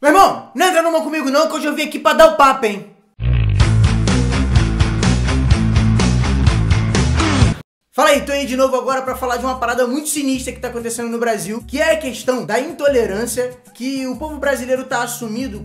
Meu irmão, não entra numa comigo não, que hoje eu vim aqui pra dar o papo, hein? Fala aí, tô aí de novo agora pra falar de uma parada muito sinistra que tá acontecendo no Brasil, que é a questão da intolerância que o povo brasileiro tá assumindo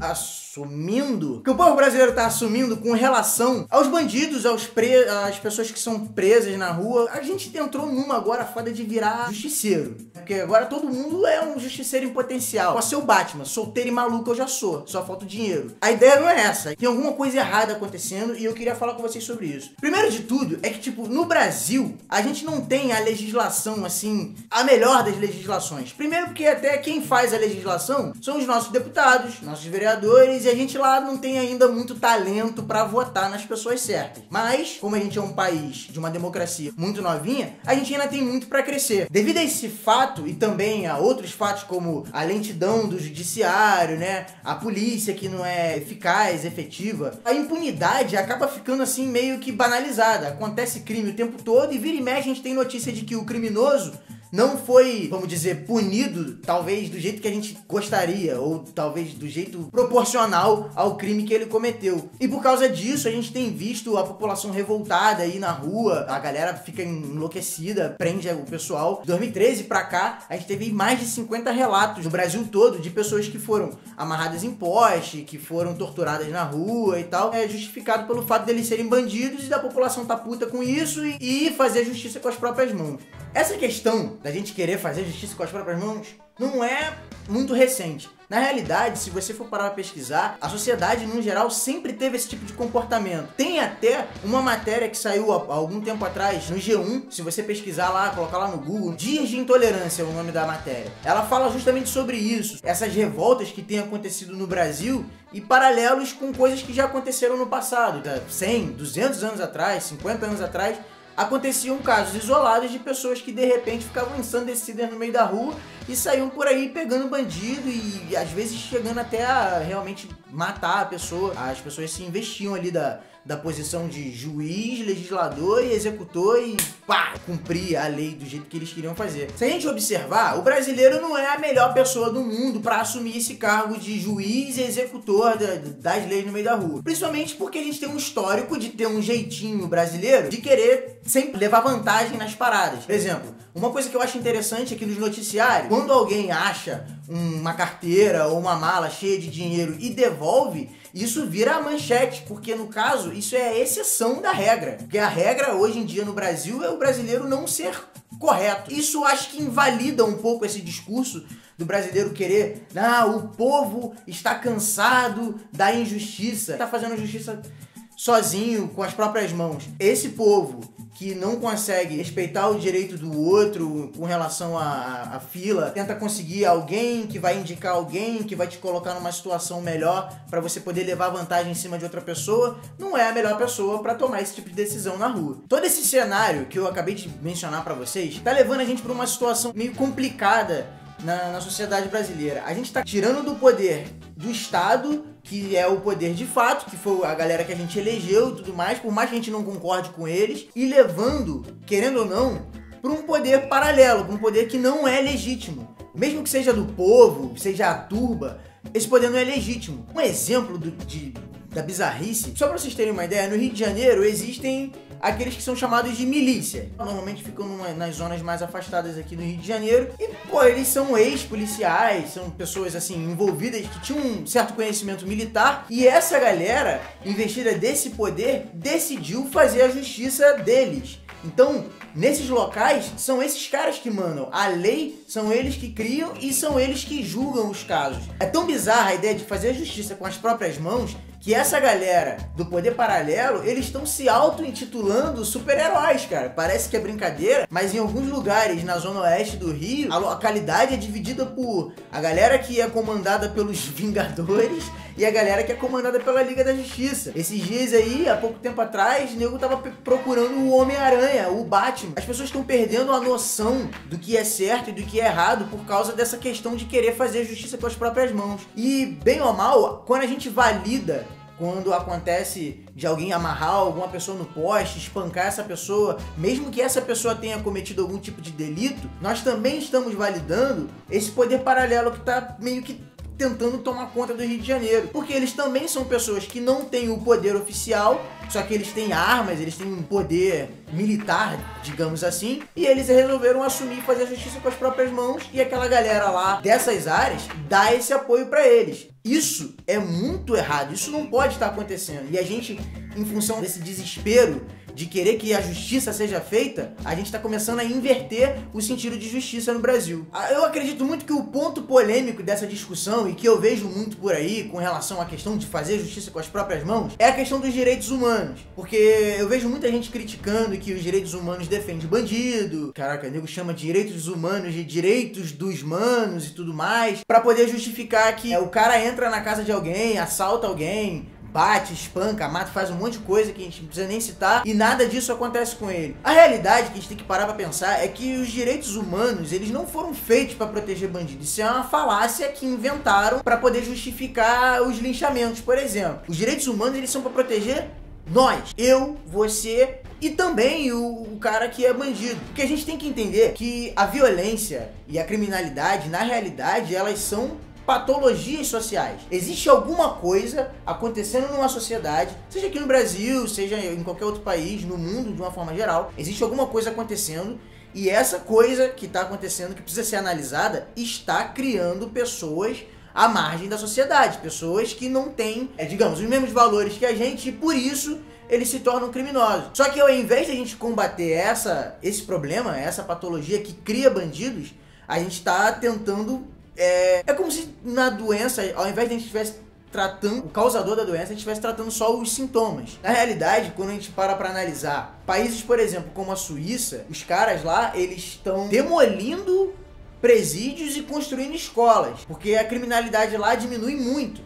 com relação aos bandidos, às pessoas que são presas na rua. A gente entrou numa agora foda de virar justiceiro, porque agora todo mundo é um justiceiro em potencial. Posso ser o Batman, solteiro e maluco eu já sou, só falta o dinheiro. A ideia não é essa, tem alguma coisa errada acontecendo e eu queria falar com vocês sobre isso. Primeiro de tudo é que, tipo, no Brasil, a gente não tem a legislação, assim, a melhor das legislações. Primeiro porque até quem faz a legislação são os nossos deputados, nossos vereadores, e a gente lá não tem ainda muito talento pra votar nas pessoas certas. Mas, como a gente é um país de uma democracia muito novinha, a gente ainda tem muito pra crescer. Devido a esse fato, e também a outros fatos como a lentidão do judiciário, né, a polícia que não é eficaz, efetiva, a impunidade acaba ficando assim meio que banalizada. Acontece crime o tempo todo e vira e mexe a gente tem notícia de que o criminoso não foi, vamos dizer, punido, talvez do jeito que a gente gostaria, ou talvez do jeito proporcional ao crime que ele cometeu. E por causa disso, a gente tem visto a população revoltada aí na rua, a galera fica enlouquecida, prende o pessoal. De 2013 pra cá, a gente teve mais de 50 relatos no Brasil todo de pessoas que foram amarradas em poste, que foram torturadas na rua e tal. É justificado pelo fato deles serem bandidos e da população tá puta com isso e fazer justiça com as próprias mãos. Essa questão da gente querer fazer justiça com as próprias mãos não é muito recente. Na realidade, se você for parar pra pesquisar, a sociedade, no geral, sempre teve esse tipo de comportamento. Tem até uma matéria que saiu há algum tempo atrás no G1, se você pesquisar lá, colocar lá no Google, Dias de Intolerância é o nome da matéria. Ela fala justamente sobre isso, essas revoltas que têm acontecido no Brasil e paralelos com coisas que já aconteceram no passado, 100, 200 anos atrás, 50 anos atrás. Aconteciam casos isolados de pessoas que de repente ficavam ensandecidas no meio da rua e saíam por aí pegando bandido e às vezes chegando até a realmente matar a pessoa. As pessoas se investiam ali da posição de juiz, legislador e executor e pá, cumprir a lei do jeito que eles queriam fazer. Se a gente observar, o brasileiro não é a melhor pessoa do mundo para assumir esse cargo de juiz e executor das leis no meio da rua. Principalmente porque a gente tem um histórico de ter um jeitinho brasileiro de querer sempre levar vantagem nas paradas. Por exemplo, uma coisa que eu acho interessante aqui nos noticiários, quando alguém acha uma carteira ou uma mala cheia de dinheiro e devolve, isso vira a manchete, porque no caso isso é a exceção da regra. Porque a regra hoje em dia no Brasil é o brasileiro não ser correto. Isso acho que invalida um pouco esse discurso do brasileiro querer, o povo está cansado da injustiça, está fazendo justiça sozinho, com as próprias mãos. Esse povo que não consegue respeitar o direito do outro com relação à fila, tenta conseguir alguém que vai indicar alguém, que vai te colocar numa situação melhor para você poder levar vantagem em cima de outra pessoa, não é a melhor pessoa para tomar esse tipo de decisão na rua. Todo esse cenário que eu acabei de mencionar para vocês tá levando a gente para uma situação meio complicada na sociedade brasileira. A gente tá tirando do poder do Estado, que é o poder de fato, que foi a galera que a gente elegeu e tudo mais, por mais que a gente não concorde com eles, e levando, querendo ou não, para um poder paralelo, para um poder que não é legítimo. Mesmo que seja do povo, seja a turba, esse poder não é legítimo. Um exemplo da bizarrice, só para vocês terem uma ideia, no Rio de Janeiro existem aqueles que são chamados de milícia. Normalmente ficam nas zonas mais afastadas aqui no Rio de Janeiro. E, pô, eles são ex-policiais, são pessoas, assim, envolvidas que tinham um certo conhecimento militar. E essa galera, investida desse poder, decidiu fazer a justiça deles. Então, nesses locais, são esses caras que mandam. A lei são eles que criam e são eles que julgam os casos. É tão bizarra a ideia de fazer a justiça com as próprias mãos que essa galera do poder paralelo, eles estão se auto-intitulando super-heróis, cara. Parece que é brincadeira, mas em alguns lugares na zona oeste do Rio, a localidade é dividida por a galera que é comandada pelos Vingadores e a galera que é comandada pela Liga da Justiça. Esses dias aí, há pouco tempo atrás, o nego tava procurando o Homem-Aranha, o Batman. As pessoas estão perdendo a noção do que é certo e do que é errado por causa dessa questão de querer fazer a justiça com as próprias mãos. E, bem ou mal, quando a gente valida, quando acontece de alguém amarrar alguma pessoa no poste, espancar essa pessoa, mesmo que essa pessoa tenha cometido algum tipo de delito, nós também estamos validando esse poder paralelo que tá meio que tentando tomar conta do Rio de Janeiro. Porque eles também são pessoas que não têm o poder oficial, só que eles têm armas, eles têm um poder militar, digamos assim, e eles resolveram assumir e fazer a justiça com as próprias mãos, e aquela galera lá dessas áreas dá esse apoio pra eles. Isso é muito errado, isso não pode estar acontecendo. E a gente, em função desse desespero de querer que a justiça seja feita, a gente está começando a inverter o sentido de justiça no Brasil. Eu acredito muito que o ponto polêmico dessa discussão, e que eu vejo muito por aí com relação à questão de fazer justiça com as próprias mãos, é a questão dos direitos humanos. Porque eu vejo muita gente criticando que os direitos humanos defendem bandido, caraca, o nego chama direitos humanos de direitos dos manos e tudo mais, pra poder justificar que o cara entra na casa de alguém, assalta alguém, bate, espanca, mata, faz um monte de coisa que a gente não precisa nem citar, e nada disso acontece com ele. A realidade que a gente tem que parar pra pensar é que os direitos humanos, eles não foram feitos pra proteger bandidos. Isso é uma falácia que inventaram pra poder justificar os linchamentos, por exemplo. Os direitos humanos, eles são pra proteger nós, eu, você e também o cara que é bandido. Porque a gente tem que entender que a violência e a criminalidade, na realidade, elas são patologias sociais. Existe alguma coisa acontecendo numa sociedade, seja aqui no Brasil, seja em qualquer outro país, no mundo de uma forma geral, existe alguma coisa acontecendo, e essa coisa que está acontecendo, que precisa ser analisada, está criando pessoas à margem da sociedade, pessoas que não têm, digamos, os mesmos valores que a gente, e por isso eles se tornam criminosos. Só que ao invés de a gente combater esse problema, essa patologia que cria bandidos, a gente está tentando é como se na doença, ao invés de a gente estivesse tratando o causador da doença, a gente estivesse tratando só os sintomas. Na realidade, quando a gente para analisar países, por exemplo, como a Suíça, os caras lá, eles estão demolindo presídios e construindo escolas, porque a criminalidade lá diminui muito.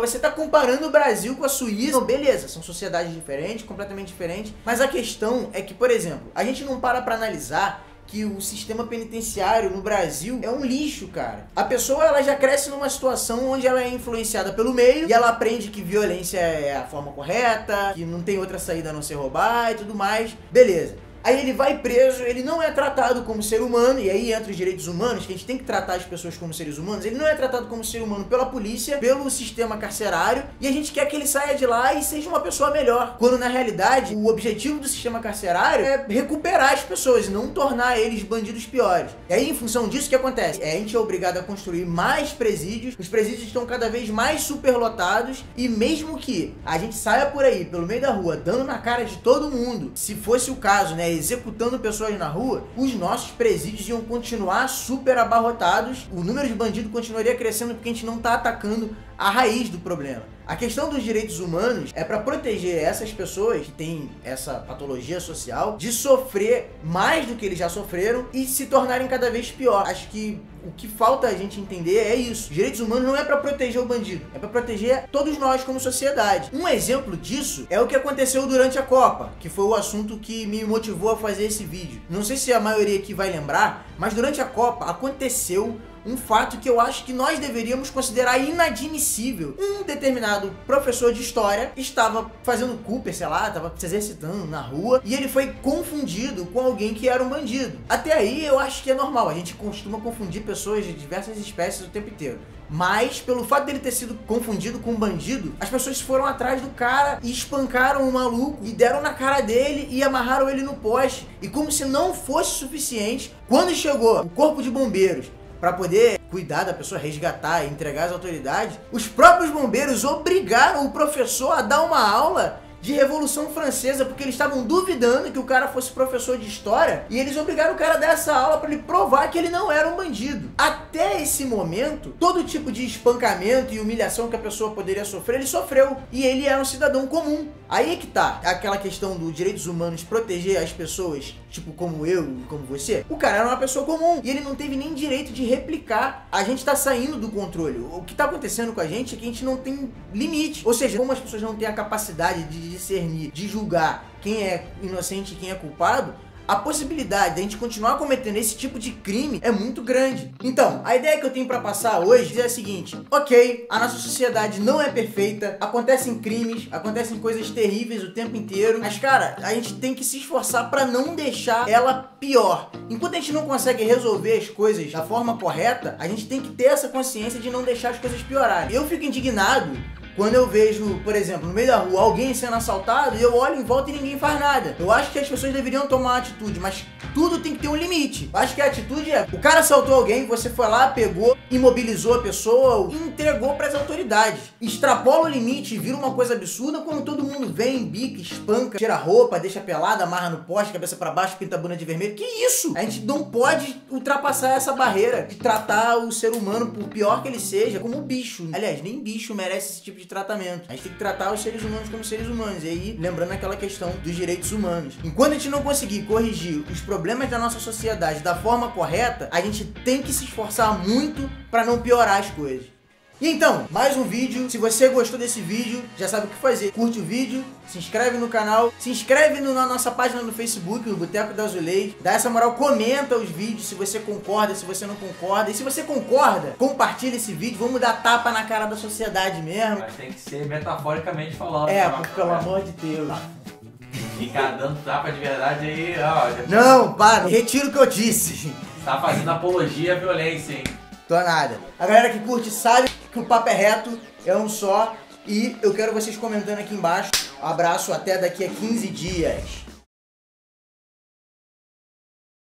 Você tá comparando o Brasil com a Suíça. Não, beleza, são sociedades diferentes, completamente diferentes, mas a questão é que, por exemplo, a gente não para analisar que o sistema penitenciário no Brasil é um lixo, cara. A pessoa, ela já cresce numa situação onde ela é influenciada pelo meio e ela aprende que violência é a forma correta, que não tem outra saída a não ser roubar e tudo mais. Beleza. Aí ele vai preso, ele não é tratado como ser humano, e aí entra os direitos humanos, que a gente tem que tratar as pessoas como seres humanos. Ele não é tratado como ser humano pela polícia, pelo sistema carcerário, e a gente quer que ele saia de lá e seja uma pessoa melhor. Quando na realidade, o objetivo do sistema carcerário é recuperar as pessoas e não tornar eles bandidos piores. E aí, em função disso, o que acontece? A gente é obrigado a construir mais presídios, os presídios estão cada vez mais superlotados, e mesmo que a gente saia por aí, pelo meio da rua, dando na cara de todo mundo, se fosse o caso, né, executando pessoas na rua, os nossos presídios iam continuar super abarrotados, o número de bandidos continuaria crescendo porque a gente não está atacando a raiz do problema. A questão dos direitos humanos é para proteger essas pessoas que têm essa patologia social de sofrer mais do que eles já sofreram e se tornarem cada vez pior. Acho que o que falta a gente entender é isso. Os direitos humanos não é para proteger o bandido, é para proteger todos nós como sociedade. Um exemplo disso é o que aconteceu durante a Copa, que foi o assunto que me motivou a fazer esse vídeo. Não sei se a maioria aqui vai lembrar, mas durante a Copa aconteceu um fato que eu acho que nós deveríamos considerar inadmissível. Um determinado professor de história estava fazendo Cooper, sei lá, estava se exercitando na rua, e ele foi confundido com alguém que era um bandido. Até aí eu acho que é normal, a gente costuma confundir pessoas de diversas espécies o tempo inteiro. Mas, pelo fato dele ter sido confundido com um bandido, as pessoas foram atrás do cara e espancaram o maluco e deram na cara dele e amarraram ele no poste. E como se não fosse suficiente, quando chegou o corpo de bombeiros para poder cuidar da pessoa, resgatar e entregar às autoridades, os próprios bombeiros obrigaram o professor a dar uma aula de Revolução Francesa, porque eles estavam duvidando que o cara fosse professor de história, e eles obrigaram o cara a dar essa aula para ele provar que ele não era um bandido. Até esse momento, todo tipo de espancamento e humilhação que a pessoa poderia sofrer, ele sofreu, e ele era um cidadão comum. Aí é que tá aquela questão dos direitos humanos proteger as pessoas, tipo como eu e como você. O cara era uma pessoa comum e ele não teve nem direito de replicar. A gente tá saindo do controle. O que tá acontecendo com a gente é que a gente não tem limite. Ou seja, como as pessoas não têm a capacidade de discernir, de julgar quem é inocente e quem é culpado, a possibilidade de a gente continuar cometendo esse tipo de crime é muito grande. Então, a ideia que eu tenho pra passar hoje é a seguinte: ok, a nossa sociedade não é perfeita, acontecem crimes, acontecem coisas terríveis o tempo inteiro, mas cara, a gente tem que se esforçar pra não deixar ela pior. Enquanto a gente não consegue resolver as coisas da forma correta, a gente tem que ter essa consciência de não deixar as coisas piorarem. Eu fico indignado quando eu vejo, por exemplo, no meio da rua alguém sendo assaltado e eu olho em volta e ninguém faz nada. Eu acho que as pessoas deveriam tomar uma atitude, mas tudo tem que ter um limite. Eu acho que a atitude é: o cara assaltou alguém, você foi lá, pegou, imobilizou a pessoa e entregou para as autoridades. Extrapola o limite e vira uma coisa absurda quando todo mundo vem, bica, espanca, tira a roupa, deixa pelada, amarra no poste, cabeça para baixo, pinta a bunda de vermelho. Que isso? A gente não pode ultrapassar essa barreira de tratar o ser humano, por pior que ele seja, como bicho. Aliás, nem bicho merece esse tipo de tratamento. A gente tem que tratar os seres humanos como seres humanos. E aí, lembrando aquela questão dos direitos humanos. Enquanto a gente não conseguir corrigir os problemas da nossa sociedade da forma correta, a gente tem que se esforçar muito para não piorar as coisas. E então, mais um vídeo. Se você gostou desse vídeo, já sabe o que fazer. Curte o vídeo, se inscreve no canal, se inscreve na nossa página no Facebook, o Boteco do Azulejo. Dá essa moral, comenta os vídeos se você concorda, se você não concorda. E se você concorda, compartilha esse vídeo. Vamos dar tapa na cara da sociedade mesmo. Mas tem que ser metaforicamente falando. Pelo amor de Deus. Ficar dando tapa de verdade aí, ó. Não, para, retiro o que eu disse. Tá fazendo apologia à violência, hein? Tô nada. A galera que curte sabe que o papo é reto, é um só. E eu quero vocês comentando aqui embaixo. Abraço, até daqui a 15 dias.